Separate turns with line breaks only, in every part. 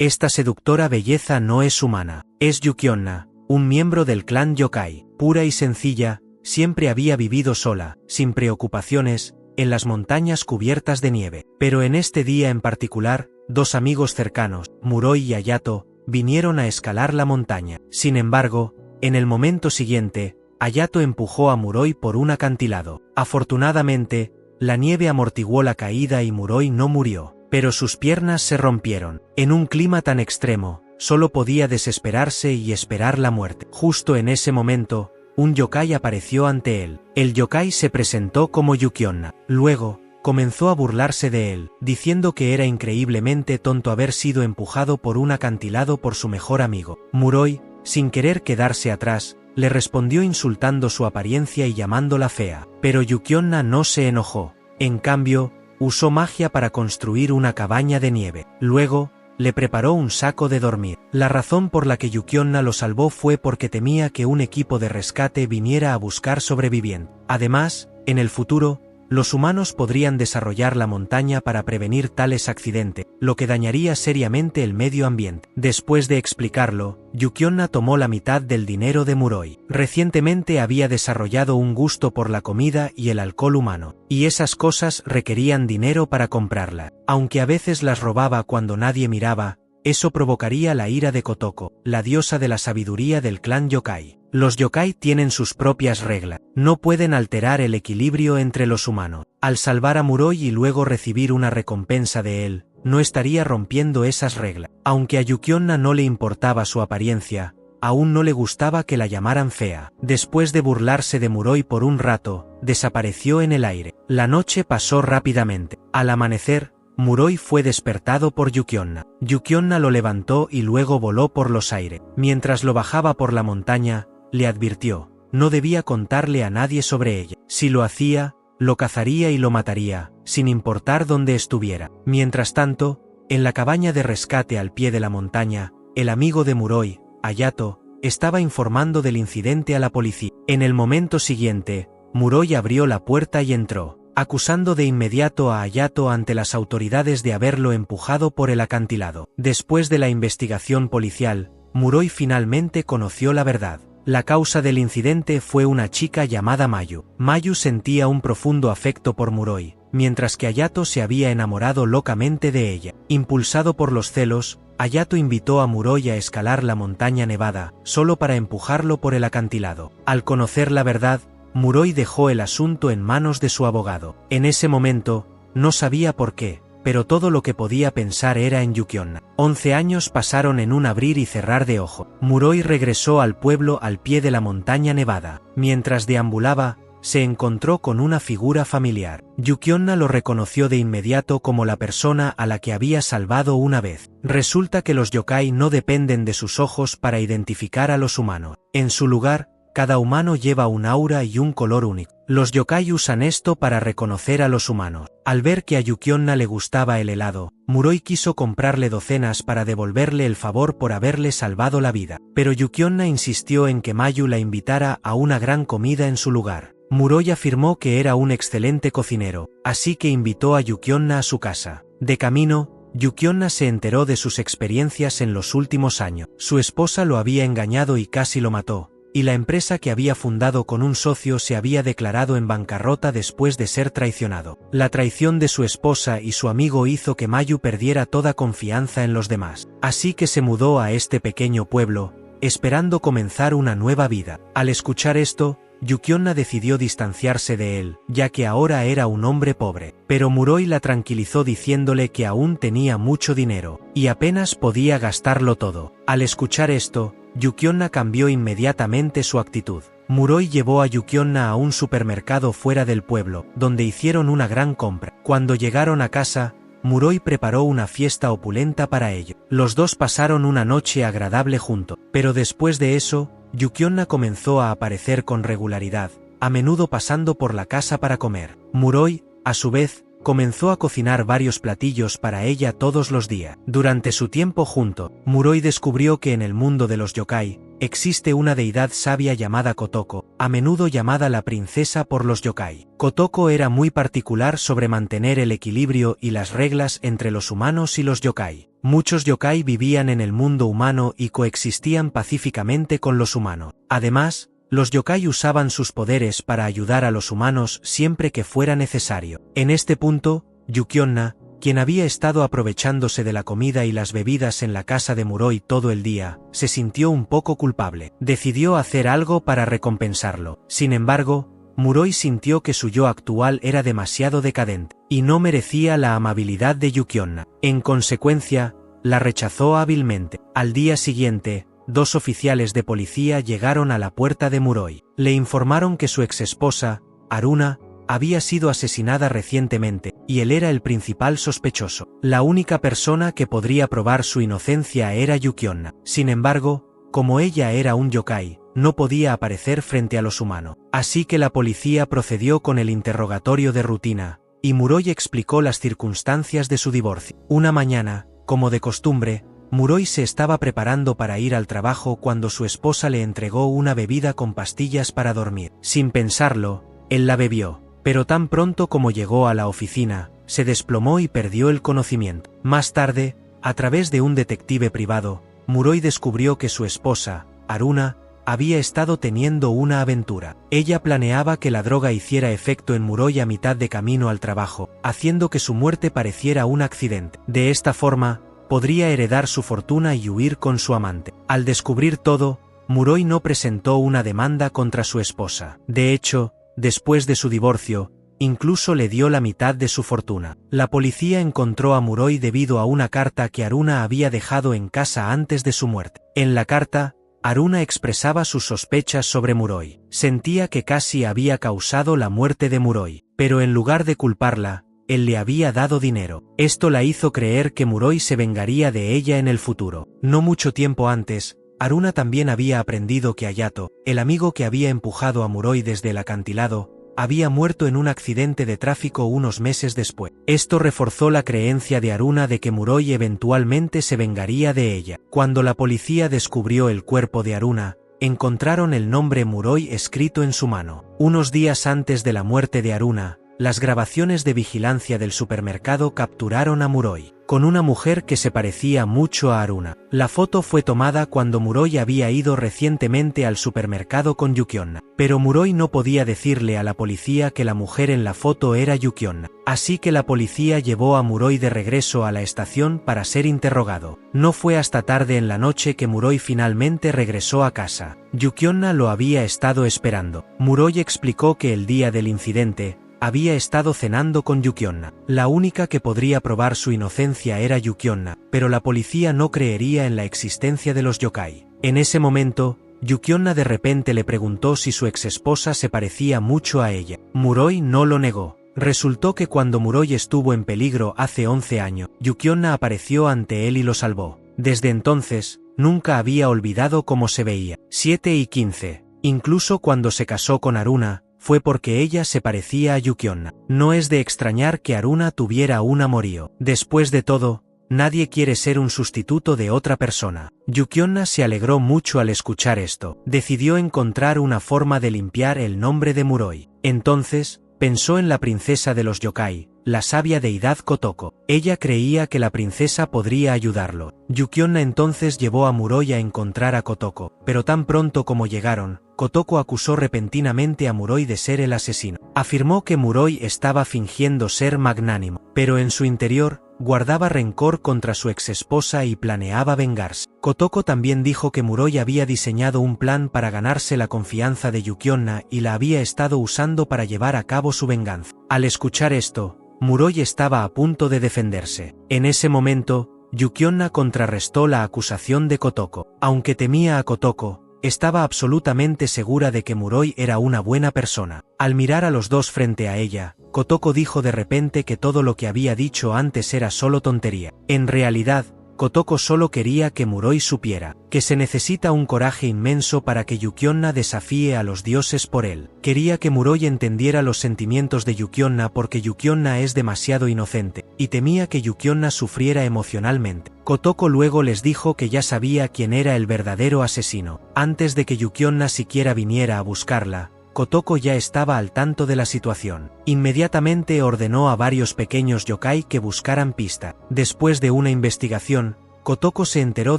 Esta seductora belleza no es humana. Es Yuki-onna, un miembro del clan yokai. Pura y sencilla, siempre había vivido sola, sin preocupaciones, en las montañas cubiertas de nieve. Pero en este día en particular, dos amigos cercanos, Muroi y Hayato, vinieron a escalar la montaña. Sin embargo, en el momento siguiente, Hayato empujó a Muroi por un acantilado. Afortunadamente, la nieve amortiguó la caída y Muroi no murió, pero sus piernas se rompieron. En un clima tan extremo, solo podía desesperarse y esperar la muerte. Justo en ese momento, un yokai apareció ante él. El yokai se presentó como Yuki-onna. Luego, comenzó a burlarse de él, diciendo que era increíblemente tonto haber sido empujado por un acantilado por su mejor amigo. Muroi, sin querer quedarse atrás, le respondió insultando su apariencia y llamándola fea. Pero Yuki-onna no se enojó. En cambio, usó magia para construir una cabaña de nieve. Luego, le preparó un saco de dormir. La razón por la que Yuki-onna lo salvó fue porque temía que un equipo de rescate viniera a buscar sobrevivientes. Además, en el futuro, los humanos podrían desarrollar la montaña para prevenir tales accidentes, lo que dañaría seriamente el medio ambiente. Después de explicarlo, Yuki-onna tomó la mitad del dinero de Muroi. Recientemente había desarrollado un gusto por la comida y el alcohol humano, y esas cosas requerían dinero para comprarla. Aunque a veces las robaba cuando nadie miraba, eso provocaría la ira de Kotoko, la diosa de la sabiduría del clan yokai. Los yokai tienen sus propias reglas. No pueden alterar el equilibrio entre los humanos. Al salvar a Muroi y luego recibir una recompensa de él, no estaría rompiendo esas reglas. Aunque a Yuki-onna no le importaba su apariencia, aún no le gustaba que la llamaran fea. Después de burlarse de Muroi por un rato, desapareció en el aire. La noche pasó rápidamente. Al amanecer, Muroi fue despertado por Yuki-onna. Yuki-onna lo levantó y luego voló por los aires. Mientras lo bajaba por la montaña, le advirtió, no debía contarle a nadie sobre ella. Si lo hacía, lo cazaría y lo mataría, sin importar dónde estuviera. Mientras tanto, en la cabaña de rescate al pie de la montaña, el amigo de Muroi, Hayato, estaba informando del incidente a la policía. En el momento siguiente, Muroi abrió la puerta y entró, acusando de inmediato a Hayato ante las autoridades de haberlo empujado por el acantilado. Después de la investigación policial, Muroi finalmente conoció la verdad. La causa del incidente fue una chica llamada Mayu. Mayu sentía un profundo afecto por Muroi, mientras que Hayato se había enamorado locamente de ella. Impulsado por los celos, Hayato invitó a Muroi a escalar la montaña nevada, solo para empujarlo por el acantilado. Al conocer la verdad, Muroi dejó el asunto en manos de su abogado. En ese momento, no sabía por qué, pero todo lo que podía pensar era en Yuki-onna. 11 años pasaron en un abrir y cerrar de ojo. Muroi regresó al pueblo al pie de la montaña nevada. Mientras deambulaba, se encontró con una figura familiar. Yuki-onna lo reconoció de inmediato como la persona a la que había salvado una vez. Resulta que los yokai no dependen de sus ojos para identificar a los humanos. En su lugar, cada humano lleva un aura y un color único. Los yokai usan esto para reconocer a los humanos. Al ver que a Yuki-onna le gustaba el helado, Muroi quiso comprarle docenas para devolverle el favor por haberle salvado la vida. Pero Yuki-onna insistió en que Mayu la invitara a una gran comida en su lugar. Muroi afirmó que era un excelente cocinero, así que invitó a Yuki-onna a su casa. De camino, Yuki-onna se enteró de sus experiencias en los últimos años. Su esposa lo había engañado y casi lo mató, y la empresa que había fundado con un socio se había declarado en bancarrota después de ser traicionado. La traición de su esposa y su amigo hizo que Mayu perdiera toda confianza en los demás. Así que se mudó a este pequeño pueblo, esperando comenzar una nueva vida. Al escuchar esto, Yuki-onna decidió distanciarse de él, ya que ahora era un hombre pobre. Pero Muroi la tranquilizó diciéndole que aún tenía mucho dinero, y apenas podía gastarlo todo. Al escuchar esto, Yuki-onna cambió inmediatamente su actitud. Muroi llevó a Yuki-onna a un supermercado fuera del pueblo, donde hicieron una gran compra. Cuando llegaron a casa, Muroi preparó una fiesta opulenta para ellos. Los dos pasaron una noche agradable juntos, pero después de eso, Yuki-onna comenzó a aparecer con regularidad, a menudo pasando por la casa para comer. Muroi, a su vez, comenzó a cocinar varios platillos para ella todos los días. Durante su tiempo junto, Muroi descubrió que en el mundo de los yokai, existe una deidad sabia llamada Kotoko, a menudo llamada la princesa por los yokai. Kotoko era muy particular sobre mantener el equilibrio y las reglas entre los humanos y los yokai. Muchos yokai vivían en el mundo humano y coexistían pacíficamente con los humanos. Además, los yokai usaban sus poderes para ayudar a los humanos siempre que fuera necesario. En este punto, Yuki-onna, quien había estado aprovechándose de la comida y las bebidas en la casa de Muroi todo el día, se sintió un poco culpable. Decidió hacer algo para recompensarlo. Sin embargo, Muroi sintió que su yo actual era demasiado decadente, y no merecía la amabilidad de Yuki-onna. En consecuencia, la rechazó hábilmente. Al día siguiente, 2 oficiales de policía llegaron a la puerta de Muroi. Le informaron que su exesposa, Haruna, había sido asesinada recientemente, y él era el principal sospechoso. La única persona que podría probar su inocencia era Yuki-onna. Sin embargo, como ella era un yokai, no podía aparecer frente a los humanos. Así que la policía procedió con el interrogatorio de rutina, y Muroi explicó las circunstancias de su divorcio. Una mañana, como de costumbre, Muroi se estaba preparando para ir al trabajo cuando su esposa le entregó una bebida con pastillas para dormir. Sin pensarlo, él la bebió, pero tan pronto como llegó a la oficina, se desplomó y perdió el conocimiento. Más tarde, a través de un detective privado, Muroi descubrió que su esposa, Haruna, había estado teniendo una aventura. Ella planeaba que la droga hiciera efecto en Muroi a mitad de camino al trabajo, haciendo que su muerte pareciera un accidente. De esta forma, podría heredar su fortuna y huir con su amante. Al descubrir todo, Muroi no presentó una demanda contra su esposa. De hecho, después de su divorcio, incluso le dio la mitad de su fortuna. La policía encontró a Muroi debido a una carta que Haruna había dejado en casa antes de su muerte. En la carta, Haruna expresaba sus sospechas sobre Muroi. Sentía que casi había causado la muerte de Muroi, pero en lugar de culparla, él le había dado dinero. Esto la hizo creer que Muroi se vengaría de ella en el futuro. No mucho tiempo antes, Haruna también había aprendido que Hayato, el amigo que había empujado a Muroi desde el acantilado, había muerto en un accidente de tráfico unos meses después. Esto reforzó la creencia de Haruna de que Muroi eventualmente se vengaría de ella. Cuando la policía descubrió el cuerpo de Haruna, encontraron el nombre Muroi escrito en su mano. Unos días antes de la muerte de Haruna, las grabaciones de vigilancia del supermercado capturaron a Muroi con una mujer que se parecía mucho a Haruna. La foto fue tomada cuando Muroi había ido recientemente al supermercado con Yuki-onna, pero Muroi no podía decirle a la policía que la mujer en la foto era Yuki-onna. Así que la policía llevó a Muroi de regreso a la estación para ser interrogado. No fue hasta tarde en la noche que Muroi finalmente regresó a casa. Yuki-onna lo había estado esperando. Muroi explicó que el día del incidente, había estado cenando con Yuki-onna. La única que podría probar su inocencia era Yuki-onna, pero la policía no creería en la existencia de los yokai. En ese momento, Yuki-onna de repente le preguntó si su exesposa se parecía mucho a ella. Muroi no lo negó. Resultó que cuando Muroi estuvo en peligro hace 11 años, Yuki-onna apareció ante él y lo salvó. Desde entonces, nunca había olvidado cómo se veía. 7 y 15. Incluso cuando se casó con Haruna, fue porque ella se parecía a Yuki-onna. No es de extrañar que Haruna tuviera un amorío. Después de todo, nadie quiere ser un sustituto de otra persona. Yuki-onna se alegró mucho al escuchar esto. Decidió encontrar una forma de limpiar el nombre de Muroi. Entonces, pensó en la princesa de los yokai, la sabia deidad Kotoko. Ella creía que la princesa podría ayudarlo. Yuki-onna entonces llevó a Muroi a encontrar a Kotoko, pero tan pronto como llegaron, Kotoko acusó repentinamente a Muroi de ser el asesino. Afirmó que Muroi estaba fingiendo ser magnánimo, pero en su interior, guardaba rencor contra su exesposa y planeaba vengarse. Kotoko también dijo que Muroi había diseñado un plan para ganarse la confianza de Yuki-onna y la había estado usando para llevar a cabo su venganza. Al escuchar esto, Muroi estaba a punto de defenderse. En ese momento, Yuki-onna contrarrestó la acusación de Kotoko. Aunque temía a Kotoko, estaba absolutamente segura de que Muroi era una buena persona. Al mirar a los dos frente a ella, Kotoko dijo de repente que todo lo que había dicho antes era solo tontería. En realidad, Kotoko solo quería que Muroi supiera que se necesita un coraje inmenso para que Yukionna desafíe a los dioses por él. Quería que Muroi entendiera los sentimientos de Yukionna porque Yukionna es demasiado inocente, y temía que Yukionna sufriera emocionalmente. Kotoko luego les dijo que ya sabía quién era el verdadero asesino. Antes de que Yukionna siquiera viniera a buscarla, Kotoko ya estaba al tanto de la situación. Inmediatamente ordenó a varios pequeños yokai que buscaran pista. Después de una investigación, Kotoko se enteró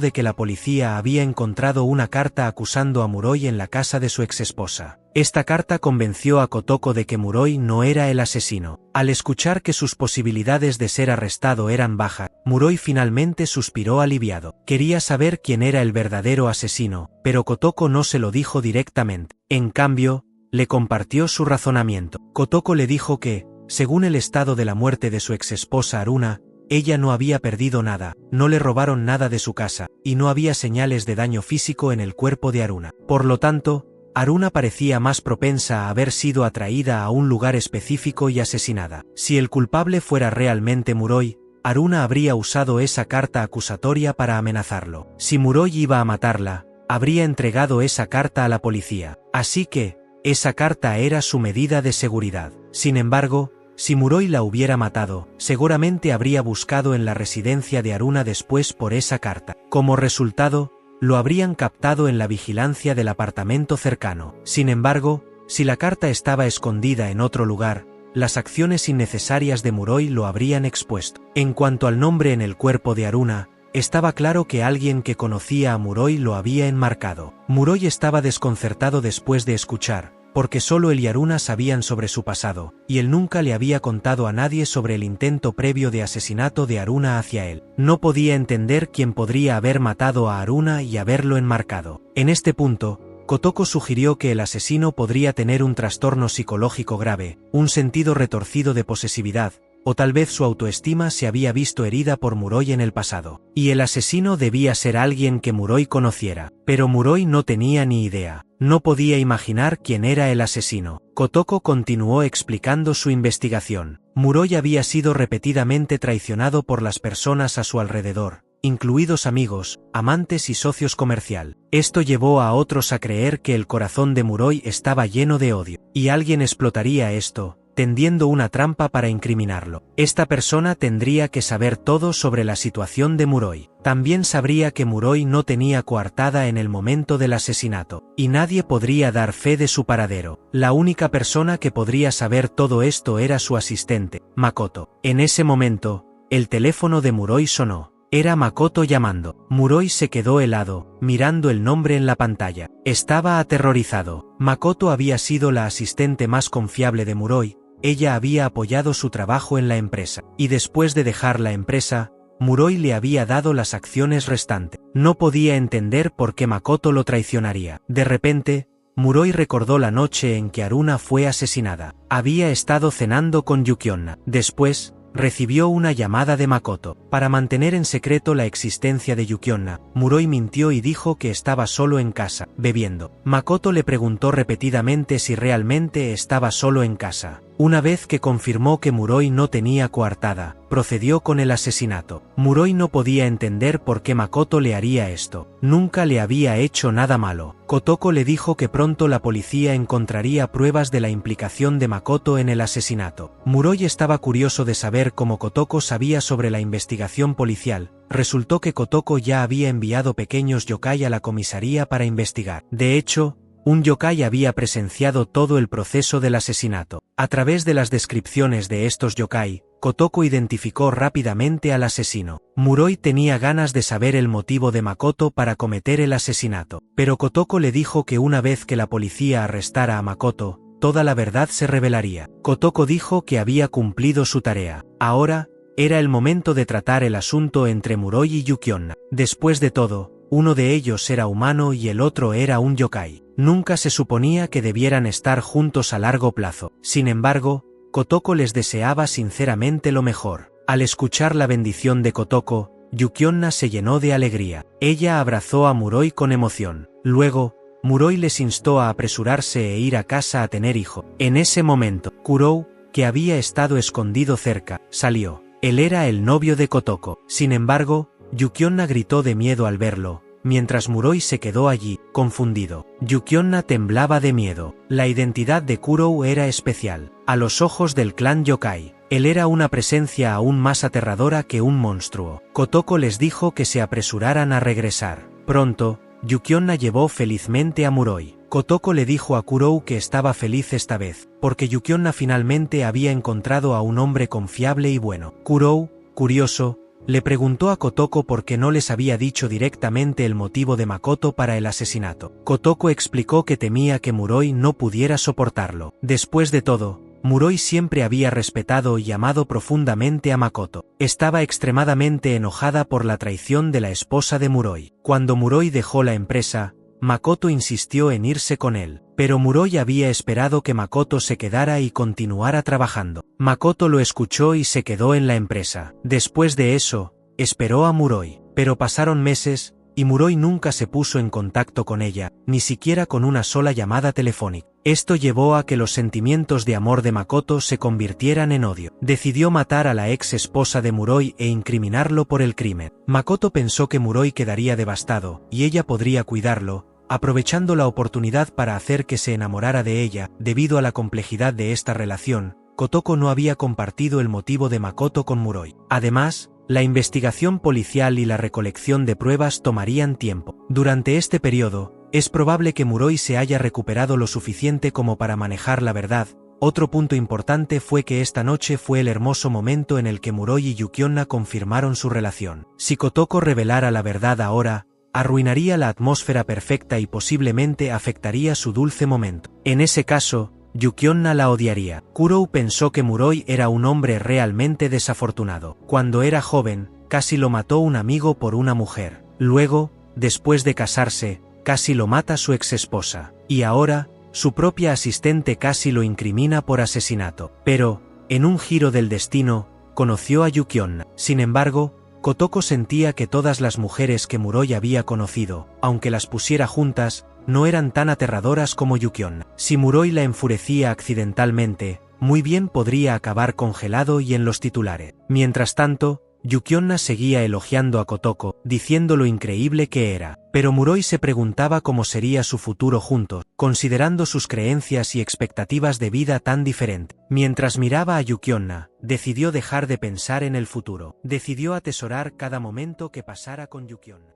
de que la policía había encontrado una carta acusando a Muroi en la casa de su exesposa. Esta carta convenció a Kotoko de que Muroi no era el asesino. Al escuchar que sus posibilidades de ser arrestado eran bajas, Muroi finalmente suspiró aliviado. Quería saber quién era el verdadero asesino, pero Kotoko no se lo dijo directamente. En cambio, le compartió su razonamiento. Kotoko le dijo que, según el estado de la muerte de su exesposa Haruna, ella no había perdido nada, no le robaron nada de su casa, y no había señales de daño físico en el cuerpo de Haruna. Por lo tanto, Haruna parecía más propensa a haber sido atraída a un lugar específico y asesinada. Si el culpable fuera realmente Muroi, Haruna habría usado esa carta acusatoria para amenazarlo. Si Muroi iba a matarla, habría entregado esa carta a la policía. Así que, esa carta era su medida de seguridad. Sin embargo, si Muroi la hubiera matado, seguramente habría buscado en la residencia de Haruna después por esa carta. Como resultado, lo habrían captado en la vigilancia del apartamento cercano. Sin embargo, si la carta estaba escondida en otro lugar, las acciones innecesarias de Muroi lo habrían expuesto. En cuanto al nombre en el cuerpo de Haruna, estaba claro que alguien que conocía a Muroi lo había enmarcado. Muroi estaba desconcertado después de escuchar, porque solo él y Haruna sabían sobre su pasado, y él nunca le había contado a nadie sobre el intento previo de asesinato de Haruna hacia él. No podía entender quién podría haber matado a Haruna y haberlo enmarcado. En este punto, Kotoko sugirió que el asesino podría tener un trastorno psicológico grave, un sentido retorcido de posesividad, o tal vez su autoestima se había visto herida por Muroi en el pasado, y el asesino debía ser alguien que Muroi conociera. Pero Muroi no tenía ni idea, no podía imaginar quién era el asesino. Kotoko continuó explicando su investigación. Muroi había sido repetidamente traicionado por las personas a su alrededor, incluidos amigos, amantes y socios comercial. Esto llevó a otros a creer que el corazón de Muroi estaba lleno de odio, y alguien explotaría esto, tendiendo una trampa para incriminarlo. Esta persona tendría que saber todo sobre la situación de Muroi. También sabría que Muroi no tenía coartada en el momento del asesinato, y nadie podría dar fe de su paradero. La única persona que podría saber todo esto era su asistente, Makoto. En ese momento, el teléfono de Muroi sonó. Era Makoto llamando. Muroi se quedó helado, mirando el nombre en la pantalla. Estaba aterrorizado. Makoto había sido la asistente más confiable de Muroi. Ella había apoyado su trabajo en la empresa, y después de dejar la empresa, Muroi le había dado las acciones restantes. No podía entender por qué Makoto lo traicionaría. De repente, Muroi recordó la noche en que Haruna fue asesinada. Había estado cenando con Yukionna. Después, recibió una llamada de Makoto. Para mantener en secreto la existencia de Yukionna, Muroi mintió y dijo que estaba solo en casa, bebiendo. Makoto le preguntó repetidamente si realmente estaba solo en casa. Una vez que confirmó que Muroi no tenía coartada, procedió con el asesinato. Muroi no podía entender por qué Makoto le haría esto. Nunca le había hecho nada malo. Kotoko le dijo que pronto la policía encontraría pruebas de la implicación de Makoto en el asesinato. Muroi estaba curioso de saber cómo Kotoko sabía sobre la investigación policial. Resultó que Kotoko ya había enviado pequeños yokai a la comisaría para investigar. De hecho, un yokai había presenciado todo el proceso del asesinato. A través de las descripciones de estos yokai, Kotoko identificó rápidamente al asesino. Muroi tenía ganas de saber el motivo de Makoto para cometer el asesinato, pero Kotoko le dijo que una vez que la policía arrestara a Makoto, toda la verdad se revelaría. Kotoko dijo que había cumplido su tarea. Ahora, era el momento de tratar el asunto entre Muroi y Yukionna. Después de todo, uno de ellos era humano y el otro era un yokai. Nunca se suponía que debieran estar juntos a largo plazo. Sin embargo, Kotoko les deseaba sinceramente lo mejor. Al escuchar la bendición de Kotoko, Yukionna se llenó de alegría. Ella abrazó a Muroi con emoción. Luego, Muroi les instó a apresurarse e ir a casa a tener hijo. En ese momento, Kurou, que había estado escondido cerca, salió. Él era el novio de Kotoko. Sin embargo, Yukionna gritó de miedo al verlo, mientras Muroi se quedó allí, confundido. Yukionna temblaba de miedo. La identidad de Kurou era especial. A los ojos del clan yokai, él era una presencia aún más aterradora que un monstruo. Kotoko les dijo que se apresuraran a regresar. Pronto, Yukionna llevó felizmente a Muroi. Kotoko le dijo a Kurou que estaba feliz esta vez, porque Yukionna finalmente había encontrado a un hombre confiable y bueno. Kurou, curioso, le preguntó a Kotoko por qué no les había dicho directamente el motivo de Makoto para el asesinato. Kotoko explicó que temía que Muroi no pudiera soportarlo. Después de todo, Muroi siempre había respetado y amado profundamente a Makoto. Estaba extremadamente enojada por la traición de la esposa de Muroi. Cuando Muroi dejó la empresa, Makoto insistió en irse con él, pero Muroi había esperado que Makoto se quedara y continuara trabajando. Makoto lo escuchó y se quedó en la empresa. Después de eso, esperó a Muroi, pero pasaron meses, y Muroi nunca se puso en contacto con ella, ni siquiera con una sola llamada telefónica. Esto llevó a que los sentimientos de amor de Makoto se convirtieran en odio. Decidió matar a la ex esposa de Muroi e incriminarlo por el crimen. Makoto pensó que Muroi quedaría devastado, y ella podría cuidarlo, aprovechando la oportunidad para hacer que se enamorara de ella. Debido a la complejidad de esta relación, Kotoko no había compartido el motivo de Makoto con Muroi. Además, la investigación policial y la recolección de pruebas tomarían tiempo. Durante este periodo, es probable que Muroi se haya recuperado lo suficiente como para manejar la verdad. Otro punto importante fue que esta noche fue el hermoso momento en el que Muroi y Yukionna confirmaron su relación. Si Kotoko revelara la verdad ahora, arruinaría la atmósfera perfecta y posiblemente afectaría su dulce momento. En ese caso, Yukionna la odiaría. Kurou pensó que Muroi era un hombre realmente desafortunado. Cuando era joven, casi lo mató un amigo por una mujer. Luego, después de casarse, casi lo mata su exesposa. Y ahora, su propia asistente casi lo incrimina por asesinato. Pero, en un giro del destino, conoció a Yukionna. Sin embargo, Kotoko sentía que todas las mujeres que Muroi había conocido, aunque las pusiera juntas, no eran tan aterradoras como Yukionna. Si Muroi la enfurecía accidentalmente, muy bien podría acabar congelado y en los titulares. Mientras tanto, Yukionna seguía elogiando a Kotoko, diciendo lo increíble que era. Pero Muroi se preguntaba cómo sería su futuro juntos, considerando sus creencias y expectativas de vida tan diferentes. Mientras miraba a Yukionna, decidió dejar de pensar en el futuro. Decidió atesorar cada momento que pasara con Yukionna.